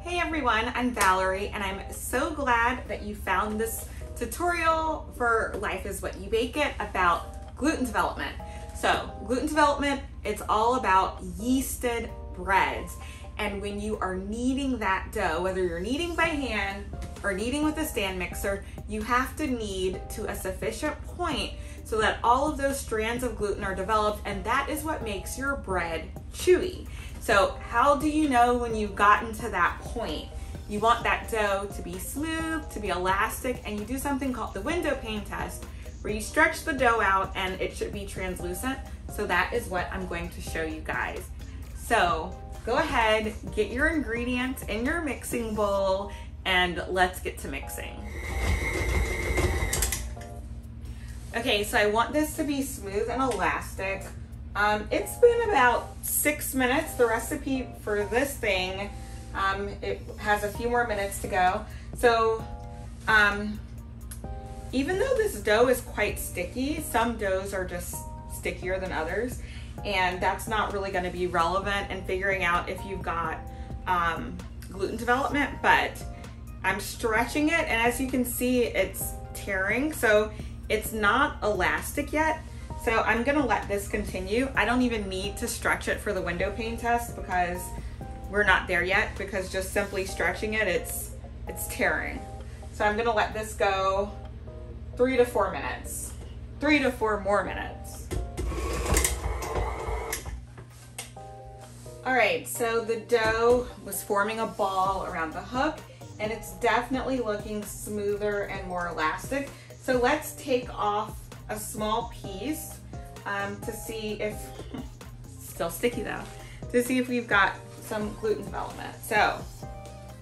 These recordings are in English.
Hey everyone, I'm Valerie and I'm so glad that you found this tutorial for Life is What You Bake It about gluten development. So gluten development, it's all about yeasted breads. And when you are kneading that dough, whether you're kneading by hand or kneading with a stand mixer, you have to knead to a sufficient point so that all of those strands of gluten are developed, and that is what makes your bread chewy. So how do you know when you've gotten to that point? You want that dough to be smooth, to be elastic, and you do something called the window pane test, where you stretch the dough out and it should be translucent. So that is what I'm going to show you guys. So go ahead, get your ingredients in your mixing bowl, and let's get to mixing. Okay, so I want this to be smooth and elastic. It's been about 6 minutes. The recipe for this thing, it has a few more minutes to go. So even though this dough is quite sticky, some doughs are just stickier than others, and that's not really going to be relevant in figuring out if you've got gluten development, but I'm stretching it, and as you can see, it's tearing, so it's not elastic yet. So I'm gonna let this continue. I don't even need to stretch it for the window pane test because we're not there yet, because just simply stretching it, it's tearing. So I'm gonna let this go 3 to 4 minutes. 3 to 4 more minutes. All right, so the dough was forming a ball around the hook, and it's definitely looking smoother and more elastic. So let's take off a small piece to see if, still sticky though, to see if we've got some gluten development. So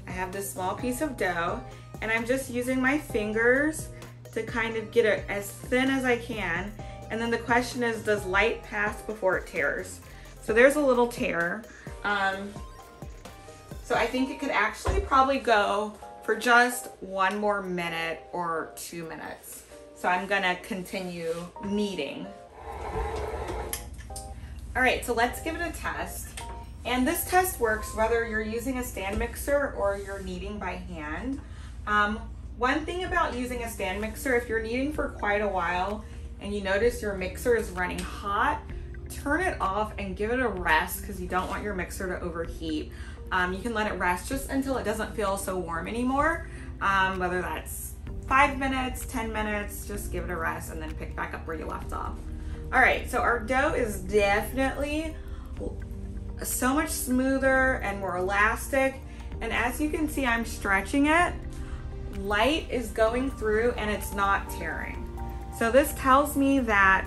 I have this small piece of dough, and I'm just using my fingers to kind of get it as thin as I can. And then the question is, does light pass before it tears? So there's a little tear. So I think it could actually probably go for just 1 more minute or 2 minutes. So I'm gonna continue kneading. All right, so let's give it a test. And this test works whether you're using a stand mixer or you're kneading by hand. One thing about using a stand mixer, if you're kneading for quite a while and you notice your mixer is running hot, turn it off and give it a rest, because you don't want your mixer to overheat. You can let it rest just until it doesn't feel so warm anymore, whether that's 5 minutes, 10 minutes, just give it a rest and then pick back up where you left off. All right, so our dough is definitely so much smoother and more elastic. And as you can see, I'm stretching it. Light is going through and it's not tearing. So this tells me that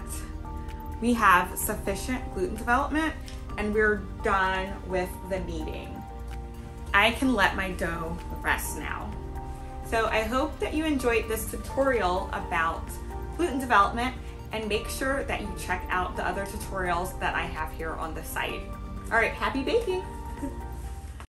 we have sufficient gluten development and we're done with the kneading. I can let my dough rest now. So I hope that you enjoyed this tutorial about gluten development, and make sure that you check out the other tutorials that I have here on the site. All right, happy baking.